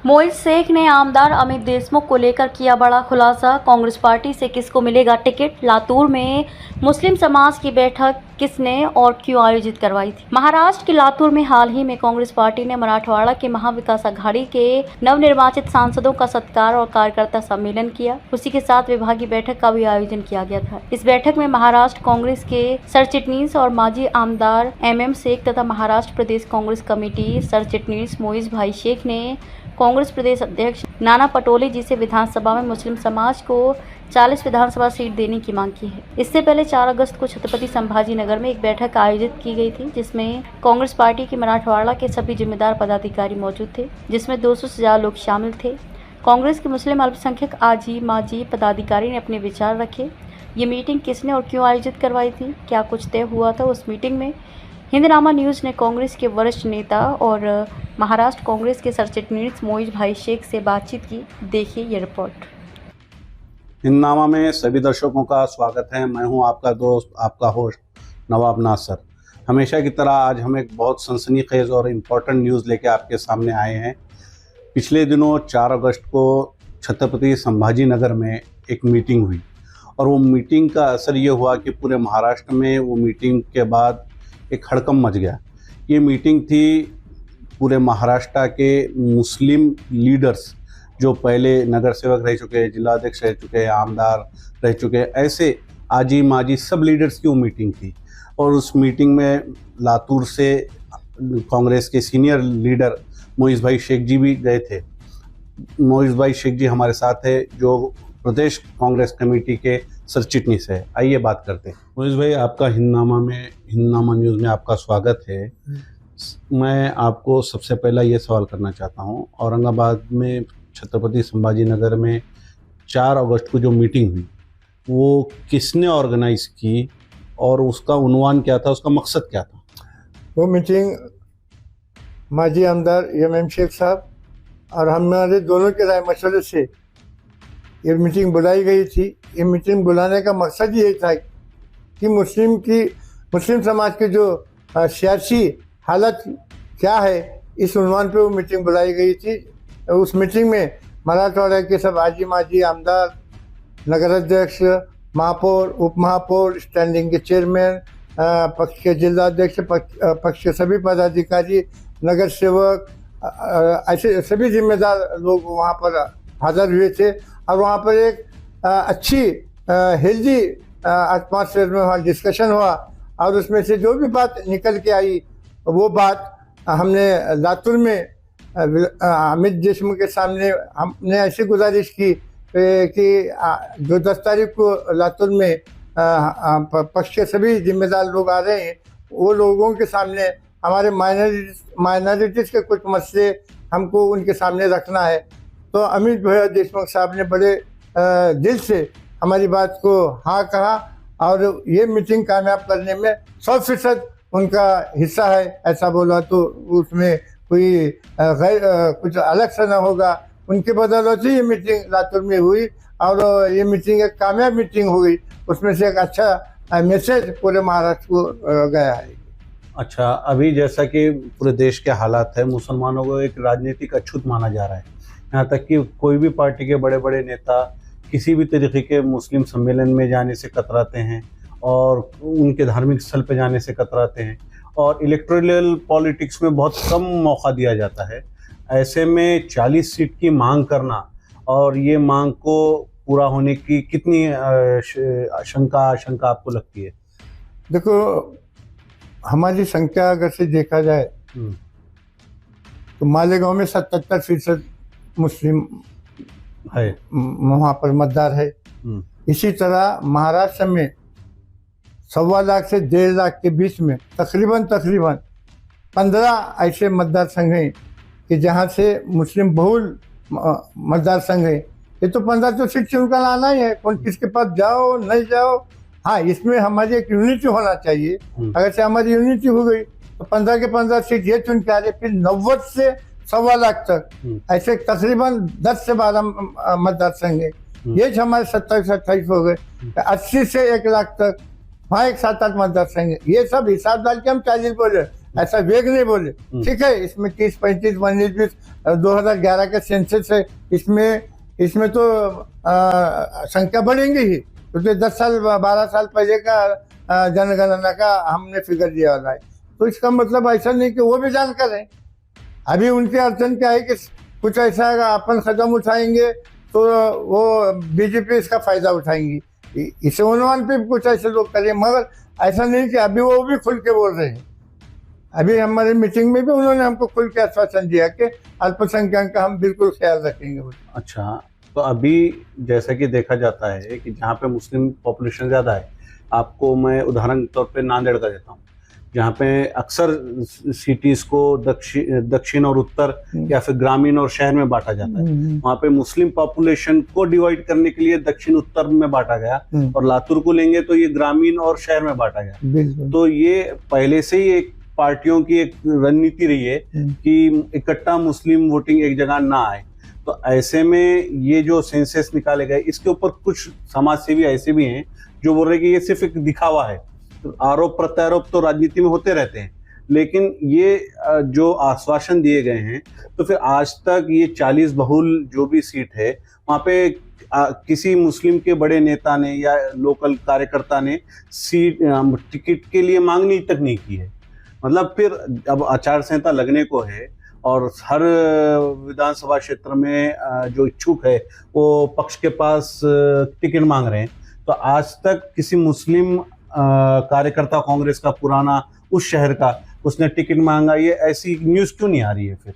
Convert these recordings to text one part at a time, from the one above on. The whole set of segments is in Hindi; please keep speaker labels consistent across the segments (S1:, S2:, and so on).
S1: मोइज शेख ने आमदार अमित देशमुख को लेकर किया बड़ा खुलासा। कांग्रेस पार्टी से किसको मिलेगा टिकट? लातूर में मुस्लिम समाज की बैठक किसने और क्यों आयोजित करवाई थी? महाराष्ट्र के लातूर में हाल ही में कांग्रेस पार्टी ने मराठवाड़ा के महाविकास अघाड़ी के नवनिर्वाचित सांसदों का सत्कार और कार्यकर्ता सम्मेलन किया। उसी के साथ विभागीय बैठक का भी आयोजन किया गया था। इस बैठक में महाराष्ट्र कांग्रेस के सरचिटनीस और माजी आमदार MM शेख तथा महाराष्ट्र प्रदेश कांग्रेस कमेटी सरचिटनीस मोइज भाई शेख ने कांग्रेस प्रदेश अध्यक्ष नाना पटोले जी से विधानसभा में मुस्लिम समाज को 40 विधानसभा सीट देने की मांग की है। इससे पहले 4 अगस्त को छत्रपति संभाजी नगर में एक बैठक आयोजित की गई थी, जिसमें कांग्रेस पार्टी के मराठवाड़ा के सभी जिम्मेदार पदाधिकारी मौजूद थे, जिसमें 200 से ज्यादा लोग शामिल थे। कांग्रेस के मुस्लिम अल्पसंख्यक आजी माजी पदाधिकारी ने अपने विचार रखे। ये मीटिंग किसने और क्यों आयोजित करवाई थी, क्या कुछ तय हुआ था उस मीटिंग में? हिंदनामा न्यूज़ ने कांग्रेस के वरिष्ठ नेता और महाराष्ट्र कांग्रेस के सरचिटनीस मोइज भाई शेख से बातचीत की। देखिए ये रिपोर्ट।
S2: हिंदनामा में सभी दर्शकों का स्वागत है। मैं हूं आपका दोस्त, आपका होस्ट नवाब नासर। हमेशा की तरह आज हम एक बहुत सनसनीखेज और इम्पोर्टेंट न्यूज़ लेके आपके सामने आए हैं। पिछले दिनों 4 अगस्त को छत्रपति संभाजी नगर में एक मीटिंग हुई और वो मीटिंग का असर ये हुआ कि पूरे महाराष्ट्र में वो मीटिंग के बाद एक हड़कंप मच गया। ये मीटिंग थी पूरे महाराष्ट्र के मुस्लिम लीडर्स, जो पहले नगर सेवक रह चुके, जिलाध्यक्ष रह चुके, आमदार रह चुके, ऐसे आजी माजी सब लीडर्स की वो मीटिंग थी। और उस मीटिंग में लातूर से कांग्रेस के सीनियर लीडर मोइज भाई शेख जी भी गए थे। मोइज भाई शेख जी हमारे साथ है, जो प्रदेश कांग्रेस कमेटी के सरचिटनीस है। आइए बात करते हैं। मोइज भाई, आपका हिंदनामा न्यूज़ में आपका स्वागत है। मैं आपको सबसे पहला ये सवाल करना चाहता हूँ, औरंगाबाद में छत्रपति संभाजी नगर में 4 अगस्त को जो मीटिंग हुई वो किसने ऑर्गेनाइज की और उसका उन्वान क्या था, उसका मकसद क्या था?
S3: वो मीटिंग माजी आमदार MM शेख साहब और हमारे दोनों के राय मशवरे से ये मीटिंग बुलाई गई थी। ये मीटिंग बुलाने का मकसद यही था कि मुस्लिम समाज के जो सियासी हालत क्या है, इस उन्वान पे वो मीटिंग बुलाई गई थी। उस मीटिंग में मराठवाड़ा के सब आजी माजी आमदार, नगर अध्यक्ष, महापौर, उप महापौर, स्टैंडिंग के चेयरमैन, पक्ष के जिलाध्यक्ष, पक्ष के सभी पदाधिकारी, नगर सेवक, ऐसे सभी जिम्मेदार लोग वहाँ पर हाजिर हुए थे। और वहाँ पर एक अच्छी हेल्दी एटमॉस्फेयर में वहाँ डिस्कशन हुआ और उसमें से जो भी बात निकल के आई वो बात हमने लातूर में अमित देशमुख के सामने हमने ऐसी गुजारिश की कि जो 10 तारीख को लातूर में पक्ष के सभी जिम्मेदार लोग आ रहे हैं, वो लोगों के सामने हमारे माइनॉरिटीज के कुछ मसले हमको उनके सामने रखना है। तो अमित भैया देशमुख साहब ने बड़े दिल से हमारी बात को हाँ कहा और ये मीटिंग कामयाब करने में 100% उनका हिस्सा है। ऐसा बोला तो उसमें कोई कुछ अलग सा ना होगा। उनके बदौलत ही ये मीटिंग लातूर में हुई और ये मीटिंग एक कामयाब मीटिंग हुई। उसमें से एक अच्छा मैसेज पूरे महाराष्ट्र को गया है।
S2: अच्छा, अभी जैसा कि पूरे देश के हालात है, मुसलमानों को एक राजनीतिक अछूत माना जा रहा है। यहाँ तक कि कोई भी पार्टी के बड़े बड़े नेता किसी भी तरीके के मुस्लिम सम्मेलन में जाने से कतराते हैं और उनके धार्मिक स्थल पर जाने से कतराते हैं और इलेक्टोरल पॉलिटिक्स में बहुत कम मौका दिया जाता है। ऐसे में 40 सीट की मांग करना और ये मांग को पूरा होने की कितनी आशंका आपको लगती है?
S3: देखो, हमारी संख्या अगर से देखा जाए तो मालेगांव में 77% मुस्लिम
S2: है,
S3: वहाँ पर मतदार है। इसी तरह महाराष्ट्र में 1.25 लाख से 1.5 लाख के बीच में तकरीबन 15 ऐसे मतदार संघ हैं कि जहाँ से मुस्लिम बहुल मतदार संघ है। ये तो 15 तो सीट चुन कर लाना ही है, कौन किसके पास जाओ नहीं जाओ। हाँ, इसमें हमारी एक यूनिटी होना चाहिए। अगर से हमारी यूनिटी हो गई तो 15 के 15 सीट ये चुन के आ रहे, फिर 90 से 1.25 लाख तक ऐसे तकरीबन 10 से 12 मतदार संघ है। ये हमारे 27-28 हो गए। 80 से 1 लाख तक वहाँ एक 7-8 मतदार संघ है। ये सब हिसाब डाल के हम 40 बोले, ऐसा वेग नहीं बोले। ठीक है, इसमें 30, 35, 19, 20 2011 के सेंसस है, इसमें तो संख्या बढ़ेंगी ही, क्योंकि 10 साल 12 साल पहले का जनगणना का हमने फिगर दिया वाला है। तो इसका मतलब ऐसा नहीं कि वो भी जानकार है। अभी उनके अड़चन क्या है कि कुछ ऐसा अपन कदम उठाएंगे तो वो बीजेपी इसका फायदा उठाएंगी, इस अनुमान पे भी कुछ ऐसे लोग करें, मगर ऐसा नहीं कि अभी वो भी खुल के बोल रहे हैं। अभी हमारी मीटिंग में भी उन्होंने हमको खुल के आश्वासन दिया कि अल्पसंख्यक का हम बिल्कुल ख्याल रखेंगे।
S2: अच्छा, तो अभी जैसा कि देखा जाता है कि जहाँ पे मुस्लिम पॉपुलेशन ज़्यादा है, आपको मैं उदाहरण के तौर पे नांदेड़ का देता हूँ, जहाँ पे अक्सर सिटीज़ को दक्षिण और उत्तर या फिर ग्रामीण और शहर में बांटा जाता है। वहाँ पे मुस्लिम पॉपुलेशन को डिवाइड करने के लिए दक्षिण उत्तर में बांटा गया, और लातूर को लेंगे तो ये ग्रामीण और शहर में बांटा गया। तो ये पहले से ही एक पार्टियों की एक रणनीति रही है कि इकट्ठा मुस्लिम वोटिंग एक जगह ना आए। तो ऐसे में ये जो सेंसस निकाले गए, इसके ऊपर कुछ समाज सेवी ऐसे भी हैं जो बोल रहे हैं कि ये सिर्फ एक दिखावा है। तो आरोप प्रत्यारोप तो राजनीति में होते रहते हैं, लेकिन ये जो आश्वासन दिए गए हैं, तो फिर आज तक ये 40 बहुल जो भी सीट है वहाँ पे किसी मुस्लिम के बड़े नेता ने या लोकल कार्यकर्ता ने टिकट के लिए मांगनी तक नहीं की है। मतलब फिर अब आचार संहिता लगने को है और हर विधानसभा क्षेत्र में जो इच्छुक है वो पक्ष के पास टिकट मांग रहे हैं। तो आज तक किसी मुस्लिम कार्यकर्ता कांग्रेस का पुराना उस शहर का उसने टिकट मांगा, ये ऐसी न्यूज़ क्यों नहीं आ रही है फिर?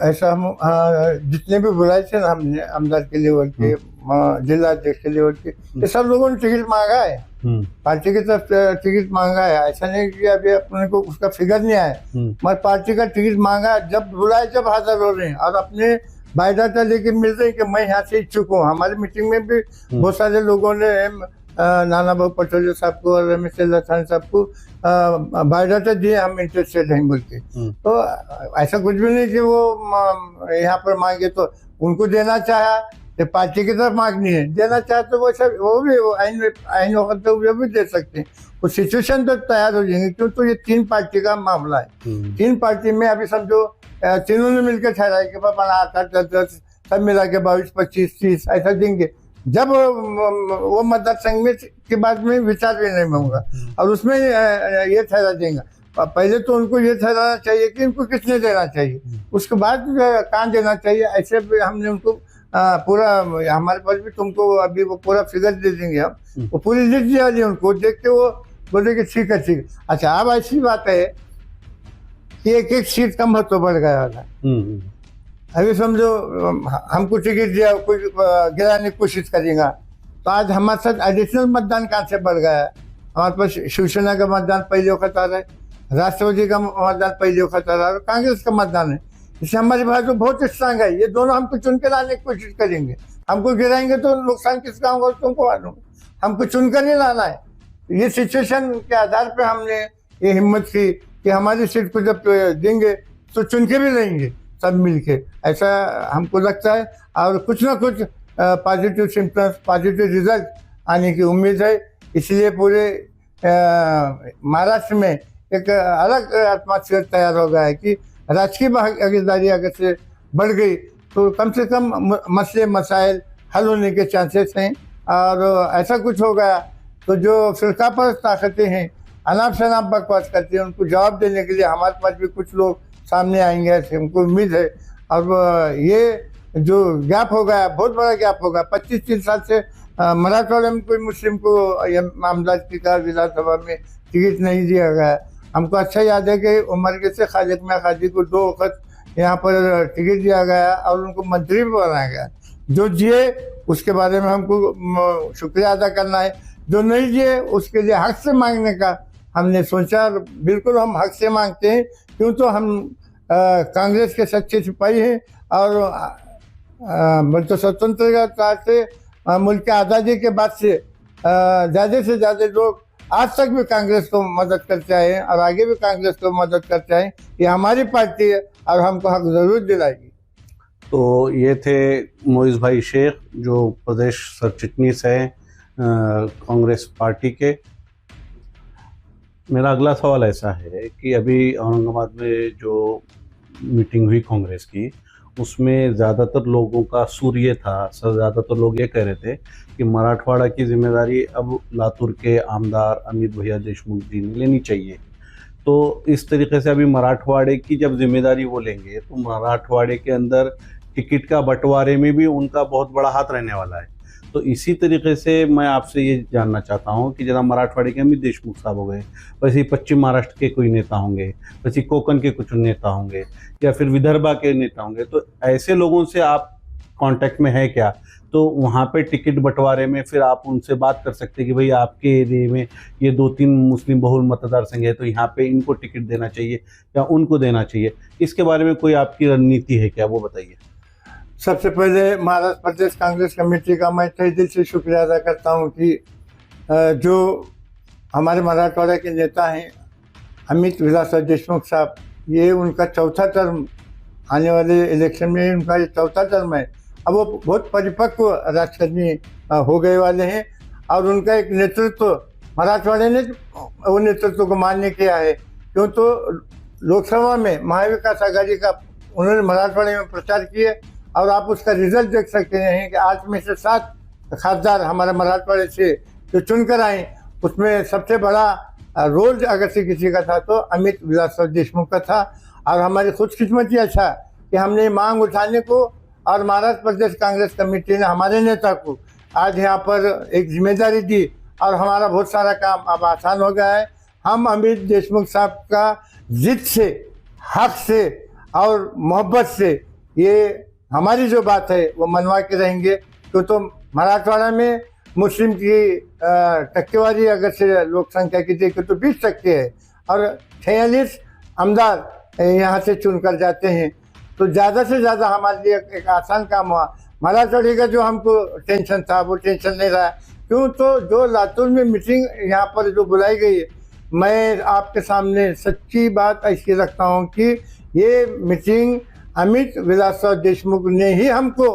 S3: ऐसा हम जितने भी बुलाए थे ना हमने, आमदार के लेवल के, जिला अध्यक्ष के लेवल के, ये सब लोगों ने टिकट मांगा है, पार्टी की तरफ टिकट मांगा है। ऐसा नहीं कि अभी अपने को उसका फिगर नहीं आया, मगर पार्टी का टिकट मांगा, जब बुलाए जब हाजिर हो रहे हैं और अपने बायोडाटा लेके मिल रहे हैं कि मैं यहाँ से इच्छुक हूँ। हमारी मीटिंग में भी बहुत सारे लोगों ने नाना बाबू पटोले साहब को और रमेश खान साहब को बायोडाटा दिए, हम इंटरेस्टेड हैं बोल के। तो ऐसा कुछ भी नहीं कि वो यहाँ पर मांगे तो उनको देना चाहा, पार्टी की तरफ मांगनी है, देना चाहे तो वो भी आइन वक्त पे वो भी दे सकते हैं। वो सिचुएशन तो तैयार हो जाएंगे, क्यों तो ये 3 पार्टी का मामला है। 3 पार्टी में अभी समझो तीनों ने मिलकर ठहराया कि पापा 8, 10 सब मिला के 22, 25, 30 ऐसा देंगे। जब वो मतदार संघ में के बाद में विचार भी नहीं होगा और उसमें ये ठहरा देंगे। पहले तो उनको ये ठहराना चाहिए कि इनको किसने देना चाहिए, उसके बाद कहाँ देना चाहिए। ऐसे भी हमने उनको पूरा, हमारे पास भी तुमको अभी वो पूरा फिगर दे देंगे हम, वो पूरी लिस्ट दिया दी उनको, देख के वो बोले कि ठीक है ठीक है। अच्छा, अब ऐसी बात है कि एक सीट का महत्व बढ़ गया वाला। अभी समझो हमको टिकट दिया, कुछ गिराने की कोशिश करेगा तो आज हमारे साथ एडिशनल मतदान कहाँ से बढ़ गया है। हमारे पास शिवसेना का मतदान पहले वक्त आ रहा है, राष्ट्रवादी का मतदान पहले वक्त आ रहा है और कांग्रेस का मतदान है। इससे हमारी बात तो बहुत स्ट्रांग है। ये दोनों हमको चुन के लाने की कोशिश करेंगे, हमको गिराएंगे तो नुकसान किसका होगा तुमको मालूम। हमको चुनकर नहीं लाना है। ये सिचुएशन के आधार पे हमने ये हिम्मत की कि हमारी सीट को जब देंगे तो चुन के भी लेंगे सब मिलके, ऐसा हमको लगता है। और कुछ ना कुछ पॉजिटिव सिम्टम्स, पॉजिटिव रिजल्ट आने की उम्मीद है। इसलिए पूरे महाराष्ट्र में एक अलग एटमॉस्फेयर तैयार हो गया है कि राजकीय भागीदारी अगर से बढ़ गई तो कम से कम मसले मसाइल हल होने के चांसेस हैं। और ऐसा कुछ हो गया तो जो फिरका पर ताकतें हैं, अनाप शनाप बकवास करते हैं, उनको जवाब देने के लिए हमारे पास भी कुछ लोग सामने आएंगे, ऐसे हमको उम्मीद है। और ये जो गैप हो गया, बहुत बड़ा गैप होगा। 25-30 साल से मराठवाड़ा में कोई मुस्लिम को मामला स्पीकर विधानसभा में टिकट नहीं दिया गया। हमको अच्छा याद है कि उमर के से खालिद मियां खाजी को 2 वक्त यहाँ पर टिकट दिया गया और उनको मंत्री भी बनाया गया। जो जिए उसके बारे में हमको शुक्रिया अदा करना है, जो नहीं जिए उसके लिए हक से मांगने का हमने सोचा। बिल्कुल हम हक से मांगते हैं, क्यों तो हम कांग्रेस के सच्चे सिपाही हैं और तो स्वतंत्रता से मुल्क की आज़ादी के बाद से ज़्यादा लोग आज तक भी कांग्रेस को मदद करते आए हैं और आगे भी कांग्रेस को मदद करते आए। ये हमारी पार्टी है और हमको हक ज़रूर दिलाएगी।
S2: तो ये थे मोइज़ भाई शेख, जो प्रदेश सचिटनीस है कांग्रेस पार्टी के। मेरा अगला सवाल ऐसा है कि अभी औरंगाबाद में जो मीटिंग हुई कांग्रेस की, उसमें ज़्यादातर लोगों का सुर ये था, ज़्यादातर लोग ये कह रहे थे कि मराठवाड़ा की जिम्मेदारी अब लातूर के आमदार अमित भैया देशमुख जी ने लेनी चाहिए। तो इस तरीके से अभी मराठवाड़े की जब जिम्मेदारी वो लेंगे तो मराठवाड़े के अंदर टिकट का बंटवारे में भी उनका बहुत बड़ा हाथ रहने वाला है। तो इसी तरीके से मैं आपसे ये जानना चाहता हूँ कि जना मराठवाड़े के अमित देशमुख साहब हो गए, वैसे ही पश्चिम महाराष्ट्र के कोई नेता होंगे, वैसे ही कोकण के कुछ नेता होंगे या फिर विदर्भा के नेता होंगे, तो ऐसे लोगों से आप कांटेक्ट में है क्या? तो वहाँ पे टिकट बंटवारे में फिर आप उनसे बात कर सकते हैं कि भाई आपके एरिया में ये 2-3 मुस्लिम बहुल मतदार संघ है, तो यहाँ पे इनको टिकट देना चाहिए या उनको देना चाहिए। इसके बारे में कोई आपकी रणनीति है क्या, वो बताइए।
S3: सबसे पहले महाराष्ट्र प्रदेश कांग्रेस कमेटी का मैं तहे दिल से शुक्रिया अदा करता हूं कि जो हमारे मराठवाड़ा के नेता हैं अमित विलास देशमुख साहब, ये उनका चौथा टर्म, आने वाले इलेक्शन में उनका ये चौथा टर्म है। अब वो बहुत परिपक्व राजकर्मी हो गए वाले हैं और उनका एक नेतृत्व मराठवाड़े ने वो नेतृत्व को मान्य किया है। क्यों तो लोकसभा में महाविकास आघाड़ी का उन्होंने मराठवाड़े में प्रचार किए और आप उसका रिजल्ट देख सकते हैं कि 8 में से 7 खासदार हमारे मराठवाड़े से जो चुनकर आए, उसमें सबसे बड़ा रोल अगर से किसी का था तो अमित विलास देशमुख का था। और हमारी खुशकिस्मती अच्छा कि हमने मांग उठाने को और महाराष्ट्र प्रदेश कांग्रेस कमेटी ने हमारे नेता को आज यहाँ पर एक जिम्मेदारी दी और हमारा बहुत सारा काम अब आसान हो गया है। हम अमित देशमुख साहब का जिद से, हक से और मोहब्बत से ये हमारी जो बात है वो मनवा के रहेंगे। तो मराठवाड़ा में मुस्लिम की टक्केवारी अगर से लोक संख्या की देखें तो 20% है और 46 आमदार यहाँ से चुनकर जाते हैं, तो ज़्यादा से ज़्यादा हमारे लिए एक आसान काम हुआ। मराठवाड़े का जो हमको टेंशन था वो टेंशन नहीं रहा। क्यों तो जो लातूर में मीटिंग यहाँ पर जो बुलाई गई है, मैं आपके सामने सच्ची बात ऐसी रखता हूँ कि ये मीटिंग अमित विलास देशमुख ने ही हमको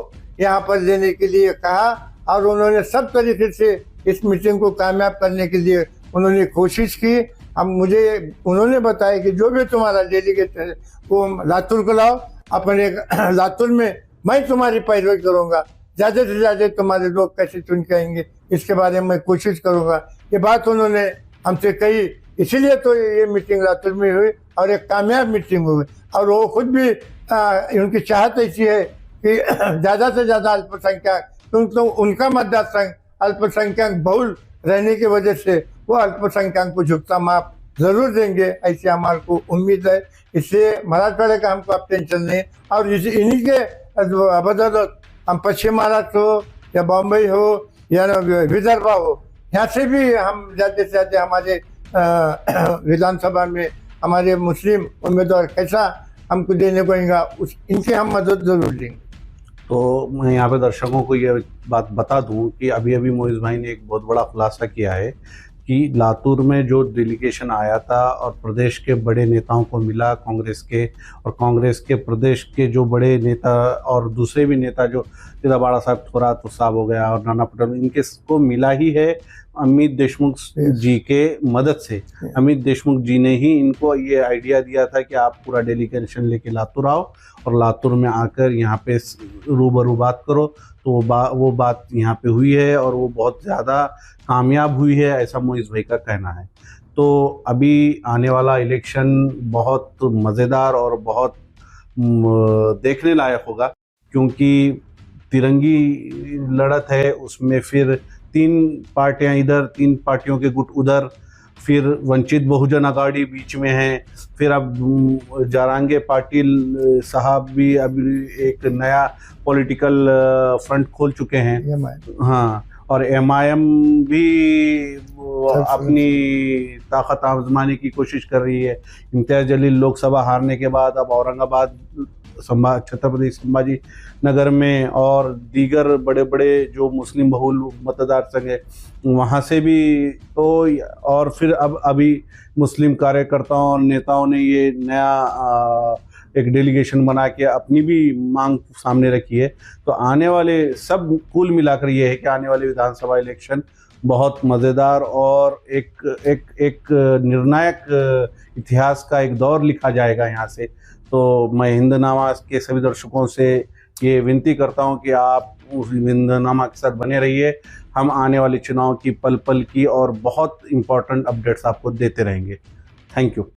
S3: यहाँ पर लेने के लिए कहा और उन्होंने सब तरीके से इस मीटिंग को कामयाब करने के लिए उन्होंने कोशिश की। अब मुझे उन्होंने बताया कि जो भी तुम्हारा डेलीगेट है वो लातूर को लाओ, अपने लातूर में मैं तुम्हारी पैरवी करूँगा, ज़्यादा से ज़्यादा तुम्हारे लोग कैसे चुन के आएंगे इसके बारे में मैं कोशिश करूँगा। ये बात उन्होंने हमसे कही, इसीलिए तो ये मीटिंग लातूर में हुई और एक कामयाब मीटिंग हुई। और वो खुद भी उनकी चाहत ऐसी है कि ज़्यादा से ज़्यादा अल्पसंख्यक, क्योंकि तो उनका मतदार संघ अल्पसंख्यक बहुल रहने की वजह से वो अल्पसंख्यक को झुकता माप जरूर देंगे, ऐसी हमारे को उम्मीद है। इसलिए मराठवाड़े का हमको अब टेंशन नहीं और इन्हीं के बदौलत हम पश्चिम महाराष्ट्र हो या बॉम्बे हो या विदर्भा हो, यहाँ से भी हम ज़्यादा से ज़्यादा हमारे विधानसभा में हमारे मुस्लिम उम्मीदवार कैसा हमको देने को आएगा इनकी हम मदद जरूर देंगे।
S2: तो मैं यहाँ पे दर्शकों को ये बात बता दूं कि अभी अभी मोइज भाई ने एक बहुत बड़ा खुलासा किया है कि लातूर में जो डेलीगेशन आया था और प्रदेश के बड़े नेताओं को मिला कांग्रेस के, और कांग्रेस के प्रदेश के जो बड़े नेता और दूसरे भी नेता जो जिला बाड़ा साहब थोरात साहब हो गया और नाना पटोले, इनके को मिला ही है अमित देशमुख जी के मदद से। अमित देशमुख जी ने ही इनको ये आइडिया दिया था कि आप पूरा डेलीगेशन लेके लातूर आओ और लातूर में आकर यहाँ पे रूबरू बात करो। तो वो बात यहाँ पे हुई है और वो बहुत ज़्यादा कामयाब हुई है, ऐसा मोइज भाई का कहना है। तो अभी आने वाला इलेक्शन बहुत मज़ेदार और बहुत देखने लायक होगा, क्योंकि तिरंगी लड़त है। उसमें फिर 3 पार्टियां इधर, 3 पार्टियों के गुट उधर, फिर वंचित बहुजन अघाड़ी बीच में है, फिर अब जारांगे पाटिल साहब भी अभी एक नया पॉलिटिकल फ्रंट खोल चुके हैं। हाँ, और MIM भी अपनी ताकत आजमाने की कोशिश कर रही है। इम्तियाज जलील लोकसभा हारने के बाद अब औरंगाबाद, छत्रपति संभाजी नगर में और दीगर बड़े बड़े जो मुस्लिम बहुल मतदार संघ है वहाँ से भी, तो और फिर अब अभी मुस्लिम कार्यकर्ताओं और नेताओं ने ये नया एक डेलीगेशन बना के अपनी भी मांग सामने रखी है। तो आने वाले सब कुल मिलाकर ये है कि आने वाले विधानसभा इलेक्शन बहुत मज़ेदार और एक निर्णायक इतिहास का एक दौर लिखा जाएगा यहाँ से। तो मैं हिंदनामा के सभी दर्शकों से ये विनती करता हूँ कि आप उस हिंदनामा के साथ बने रहिए। हम आने वाले चुनाव की पल पल की और बहुत इम्पोर्टेंट अपडेट्स आपको देते रहेंगे। Thank you.